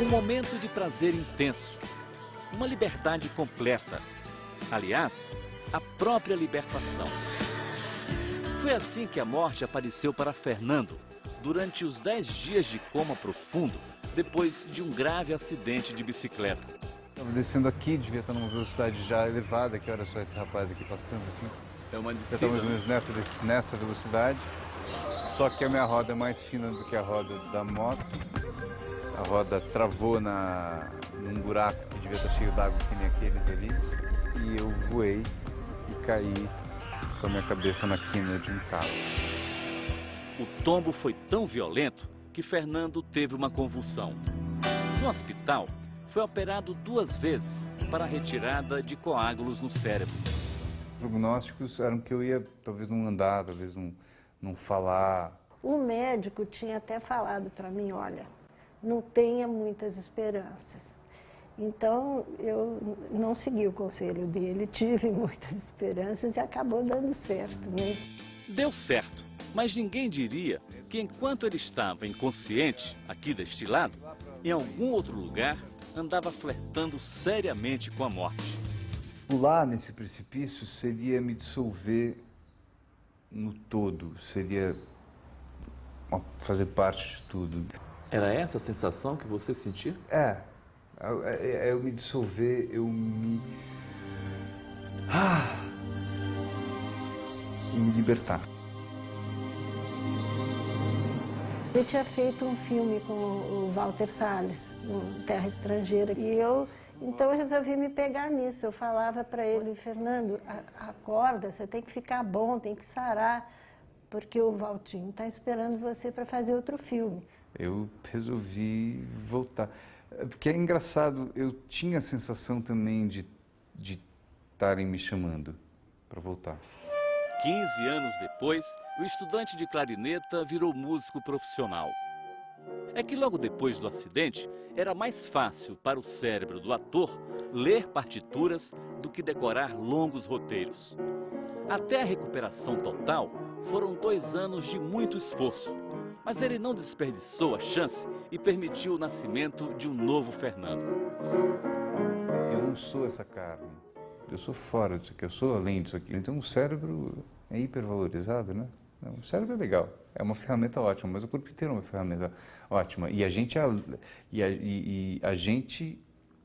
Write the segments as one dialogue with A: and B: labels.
A: Um momento de prazer intenso, uma liberdade completa. Aliás, a própria libertação. Foi assim que a morte apareceu para Fernando, durante os 10 dias de coma profundo, depois de um grave acidente de bicicleta.
B: Estava descendo aqui, devia estar numa velocidade já elevada, que era só esse rapaz aqui passando assim.
A: É uma
B: Já
A: descida.
B: estava mais ou menos nessa velocidade, só que a minha roda é mais fina do que a roda da moto. A roda travou num buraco que devia estar cheio d'água que nem aqueles ali. E eu voei e caí com a minha cabeça na quina de um carro.
A: O tombo foi tão violento que Fernando teve uma convulsão. No hospital, foi operado 2 vezes para a retirada de coágulos no cérebro.
B: Os prognósticos eram que eu ia talvez não andar, talvez não falar.
C: O médico tinha até falado para mim, olha, não tenha muitas esperanças. Então, eu não segui o conselho dele, tive muitas esperanças e acabou dando certo, né?
A: Deu certo, mas ninguém diria que enquanto ele estava inconsciente, aqui deste lado, em algum outro lugar, andava flertando seriamente com a morte.
B: Pular nesse precipício seria me dissolver no todo, seria fazer parte de tudo.
A: Era essa a sensação que você sentia?
B: É eu me dissolver, e me libertar.
C: Eu tinha feito um filme com o Walter Salles, no Terra Estrangeira, e então eu resolvi me pegar nisso. Eu falava para ele, Fernando, acorda, você tem que ficar bom, tem que sarar, porque o Valtinho está esperando você para fazer outro filme.
B: Eu resolvi voltar. Porque é engraçado, eu tinha a sensação também de estarem me chamando para voltar.
A: 15 anos depois, o estudante de clarineta virou músico profissional. É que logo depois do acidente, era mais fácil para o cérebro do ator ler partituras do que decorar longos roteiros. Até a recuperação total, foram 2 anos de muito esforço. Mas ele não desperdiçou a chance e permitiu o nascimento de um novo Fernando.
B: Eu não sou essa carne, eu sou fora disso aqui, eu sou além disso aqui. Então o cérebro é hipervalorizado, né? O cérebro é legal, é uma ferramenta ótima, mas o corpo inteiro é uma ferramenta ótima. E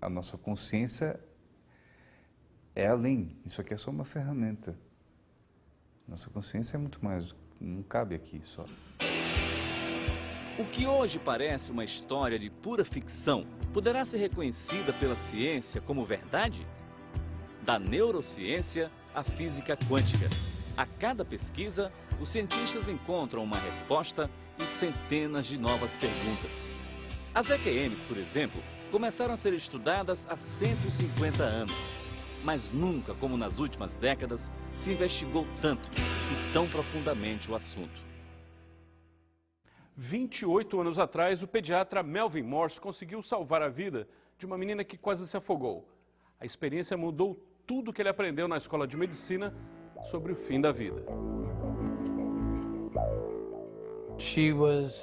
B: a nossa consciência é além, isso aqui é só uma ferramenta. Nossa consciência é muito mais, não cabe aqui só.
A: O que hoje parece uma história de pura ficção, poderá ser reconhecida pela ciência como verdade? Da neurociência à física quântica. A cada pesquisa, os cientistas encontram uma resposta e centenas de novas perguntas. As EQMs, por exemplo, começaram a ser estudadas há 150 anos. Mas nunca, como nas últimas décadas, se investigou tanto e tão profundamente o assunto.
D: 28 anos atrás, o pediatra Melvin Morse conseguiu salvar a vida de uma menina que quase se afogou. A experiência mudou tudo que ele aprendeu na escola de medicina sobre o fim da vida.
E: She was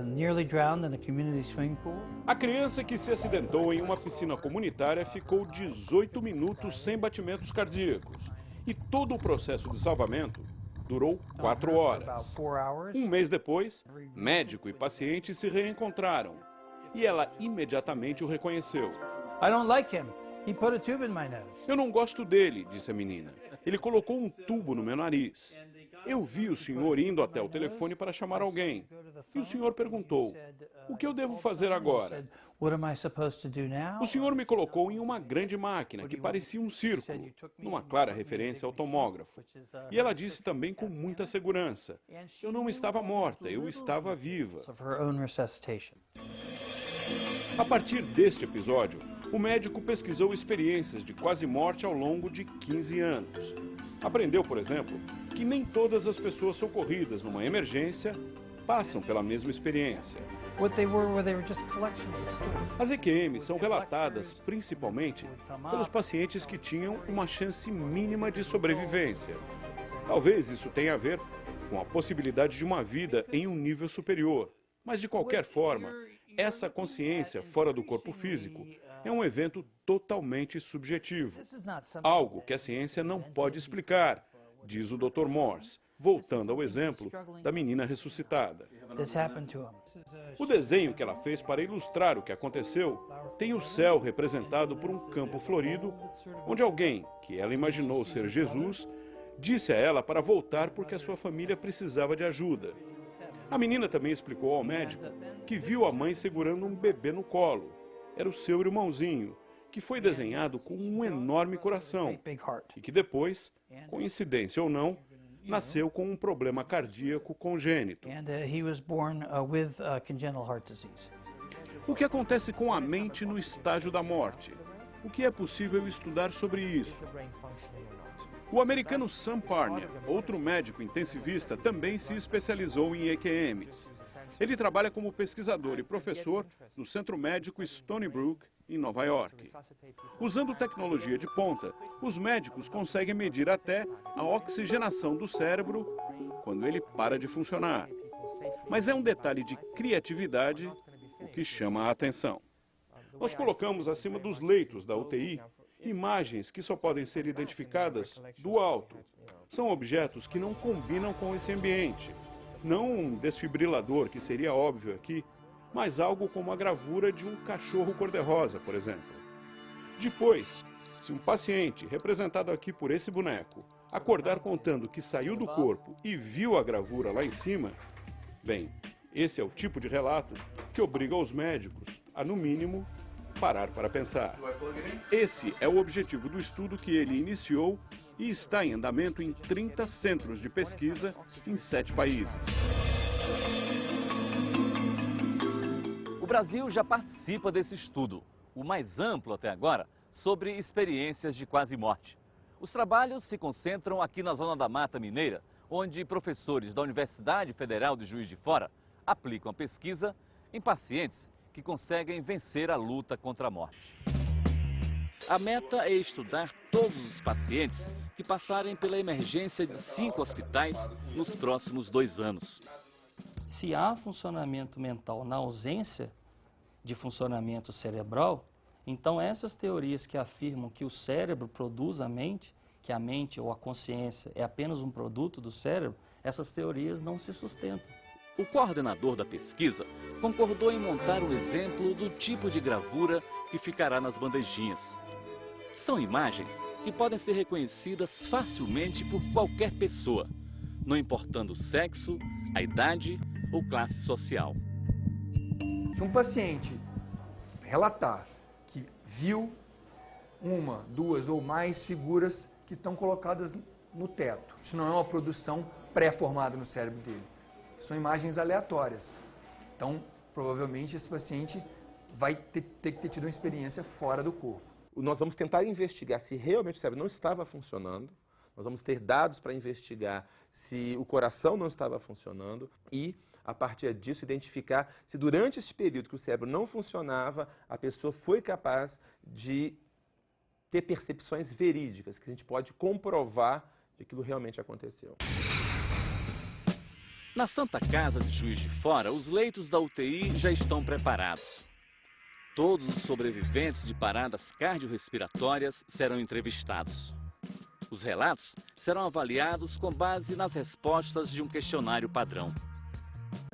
E: nearly drowned in a community swimming pool.
D: A criança que se acidentou em uma piscina comunitária ficou 18 minutos sem batimentos cardíacos. E todo o processo de salvamento durou 4 horas. Um mês depois, médico e paciente se reencontraram. E ela imediatamente o reconheceu.
E: I don't like him. He put a tube in my nose.
D: Eu não gosto dele, disse a menina. Ele colocou um tubo no meu nariz. Eu vi o senhor indo até o telefone para chamar alguém. E o senhor perguntou, o que eu devo fazer agora? O senhor me colocou em uma grande máquina que parecia um círculo, numa clara referência ao tomógrafo. E ela disse também com muita segurança, eu não estava morta, eu estava viva. A partir deste episódio, o médico pesquisou experiências de quase morte ao longo de 15 anos. Aprendeu, por exemplo, que nem todas as pessoas socorridas numa emergência passam pela mesma experiência. As EQMs são relatadas principalmente pelos pacientes que tinham uma chance mínima de sobrevivência. Talvez isso tenha a ver com a possibilidade de uma vida em um nível superior. Mas, de qualquer forma, Essa consciência fora do corpo físico é um evento totalmente subjetivo, algo que a ciência não pode explicar, diz o Dr. Morse, voltando ao exemplo da menina ressuscitada. O desenho que ela fez para ilustrar o que aconteceu tem o céu representado por um campo florido, onde alguém, que ela imaginou ser Jesus, disse a ela para voltar porque a sua família precisava de ajuda. A menina também explicou ao médico que viu a mãe segurando um bebê no colo. Era o seu irmãozinho, que foi desenhado com um enorme coração e que depois, coincidência ou não, nasceu com um problema cardíaco congênito. O que acontece com a mente no estágio da morte? O que é possível estudar sobre isso? O americano Sam Parnia, outro médico intensivista, também se especializou em EQMs. Ele trabalha como pesquisador e professor no Centro Médico Stony Brook, em Nova York. Usando tecnologia de ponta, os médicos conseguem medir até a oxigenação do cérebro quando ele para de funcionar. Mas é um detalhe de criatividade o que chama a atenção. Nós colocamos acima dos leitos da UTI imagens que só podem ser identificadas do alto. São objetos que não combinam com esse ambiente. Não um desfibrilador, que seria óbvio aqui, mas algo como a gravura de um cachorro cor-de-rosa, por exemplo. Depois, se um paciente, representado aqui por esse boneco, acordar contando que saiu do corpo e viu a gravura lá em cima, bem, esse é o tipo de relato que obriga os médicos a, no mínimo, parar para pensar. Esse é o objetivo do estudo que ele iniciou e está em andamento em 30 centros de pesquisa em 7 países.
A: O Brasil já participa desse estudo, o mais amplo até agora, sobre experiências de quase morte. Os trabalhos se concentram aqui na Zona da Mata Mineira, onde professores da Universidade Federal de Juiz de Fora aplicam a pesquisa em pacientes que conseguem vencer a luta contra a morte. A meta é estudar todos os pacientes que passarem pela emergência de 5 hospitais nos próximos 2 anos.
F: Se há funcionamento mental na ausência de funcionamento cerebral, então essas teorias que afirmam que o cérebro produz a mente, que a mente ou a consciência é apenas um produto do cérebro, essas teorias não se sustentam.
A: O coordenador da pesquisa concordou em montar um exemplo do tipo de gravura que ficará nas bandejinhas. São imagens que podem ser reconhecidas facilmente por qualquer pessoa, não importando o sexo, a idade ou classe social.
G: Se um paciente relatar que viu uma, 2 ou mais figuras que estão colocadas no teto, isso não é uma produção pré-formada no cérebro dele. São imagens aleatórias. Então, provavelmente, esse paciente vai ter que ter tido uma experiência fora do corpo.
H: Nós vamos tentar investigar se realmente o cérebro não estava funcionando. Nós vamos ter dados para investigar se o coração não estava funcionando e, a partir disso, identificar se durante esse período que o cérebro não funcionava, a pessoa foi capaz de ter percepções verídicas, que a gente pode comprovar que aquilo realmente aconteceu.
A: Na Santa Casa de Juiz de Fora, os leitos da UTI já estão preparados. Todos os sobreviventes de paradas cardiorrespiratórias serão entrevistados. Os relatos serão avaliados com base nas respostas de um questionário padrão.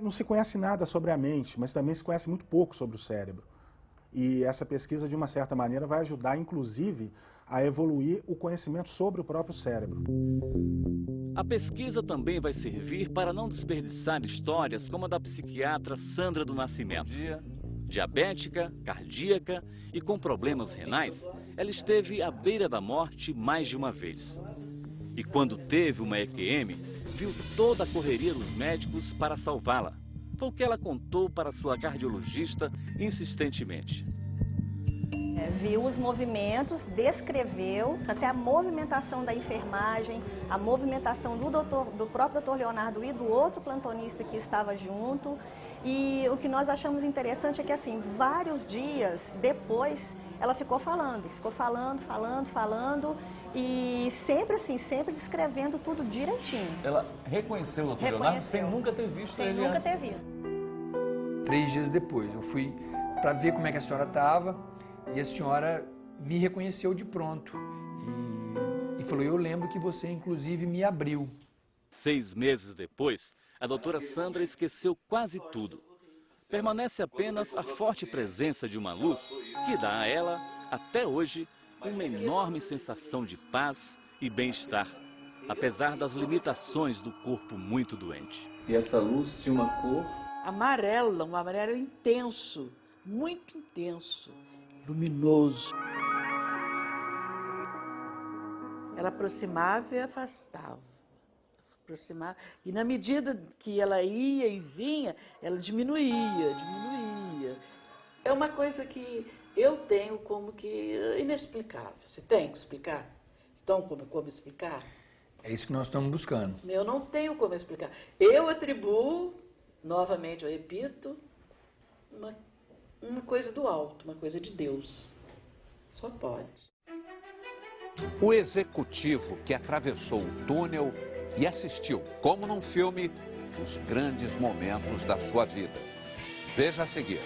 I: Não se conhece nada sobre a mente, mas também se conhece muito pouco sobre o cérebro. E essa pesquisa, de uma certa maneira, vai ajudar, inclusive, a evoluir o conhecimento sobre o próprio cérebro.
A: A pesquisa também vai servir para não desperdiçar histórias como a da psiquiatra Sandra do Nascimento. Diabética, cardíaca e com problemas renais, ela esteve à beira da morte mais de uma vez. E quando teve uma EQM, viu toda a correria dos médicos para salvá-la. Foi o que ela contou para sua cardiologista insistentemente.
J: Viu os movimentos, descreveu até a movimentação da enfermagem, a movimentação do próprio Dr. Leonardo e do outro plantonista que estava junto. E o que nós achamos interessante é que, assim, vários dias depois, ela ficou falando e sempre assim, sempre descrevendo tudo direitinho.
A: Ela reconheceu o Dr. Leonardo sem nunca ter visto ele antes.
J: Sem nunca ter visto.
G: 3 dias depois. Eu fui para ver como é que a senhora estava e a senhora me reconheceu de pronto. E falou, eu lembro que você inclusive me abriu.
A: 6 meses depois, a doutora Sandra esqueceu quase tudo. Permanece apenas a forte presença de uma luz que dá a ela, até hoje, uma enorme sensação de paz e bem-estar, apesar das limitações do corpo muito doente.
K: E essa luz tinha uma cor?
L: Amarela, um amarelo intenso, muito intenso, luminoso. Ela aproximava e afastava. E na medida que ela ia e vinha, ela diminuía. É uma coisa que eu tenho como que inexplicável. Você tem que explicar? Então, como explicar?
G: É isso que nós estamos buscando.
L: Eu não tenho como explicar. Eu atribuo, novamente eu repito, uma coisa do alto, uma coisa de Deus. Só pode.
M: O executivo que atravessou o túnel e assistiu, como num filme, os grandes momentos da sua vida. Veja a seguir.